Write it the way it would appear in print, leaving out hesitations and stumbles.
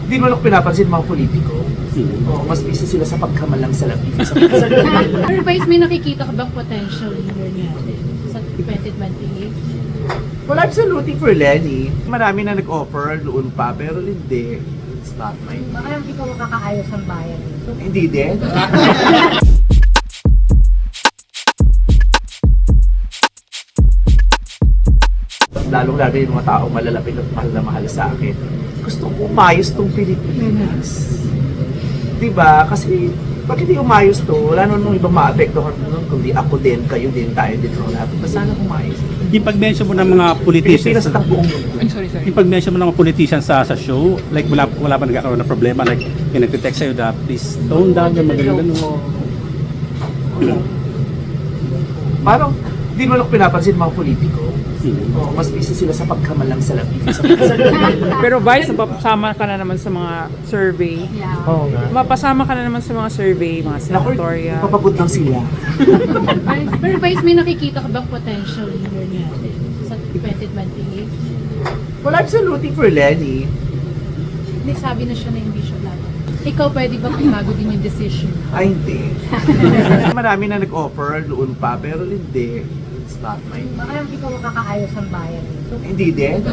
Hindi mo lang pinapansin mga politiko. Oo, mas busy sila sa pagkamalang salapi. Pero Vice, may nakikita ka bang potential leader natin sa 2028? Well, I'm still rooting for Lenny. Marami na nag-offer noon pa, pero hindi. It's not my... Baka lang ikaw makakaayos ang bayan dito. Hindi din. Lalong-lalo yung mga taong malalapit at mahal na mahal sa akin. Gusto ko umayos tong Pilipinas. Diba? Kasi pag hindi umayos to, wala nung ibang maapektuhan nun, kundi ako din, kayo din, tayo din, lahat. Basta sana umayos. Yung pag-mention mo ng mga politicians, Pilipinas at ang buong mundo. yung pag-mention mo ng mga politicians sa show, like wala pa nagkakaroon ng problema, like yung nagte-text sa'yo na please tone down yung mga ganun. Parang hindi mo lang pinapansin mga politiko. Oo, mas busy sila sa pagkamalang salapi. Pero Vice, mapasama ka na naman sa mga survey. Yeah. Oo nga. Mapasama ka na naman sa mga survey, mga Naku, senatorial. papabot lang sila. Pero Vice, may nakikita ka bang potential leader natin sa 2028? Well, I'm still rooting for Lenny. Hindi, sabi na siya na hindi siya laban. Ikaw pwede ba bago din yung decision? Ay, hindi. Marami na nag-offer noon pa, pero hindi. It's not my... Baka lang ikaw makakaayos ang bayan dito. Hindi din.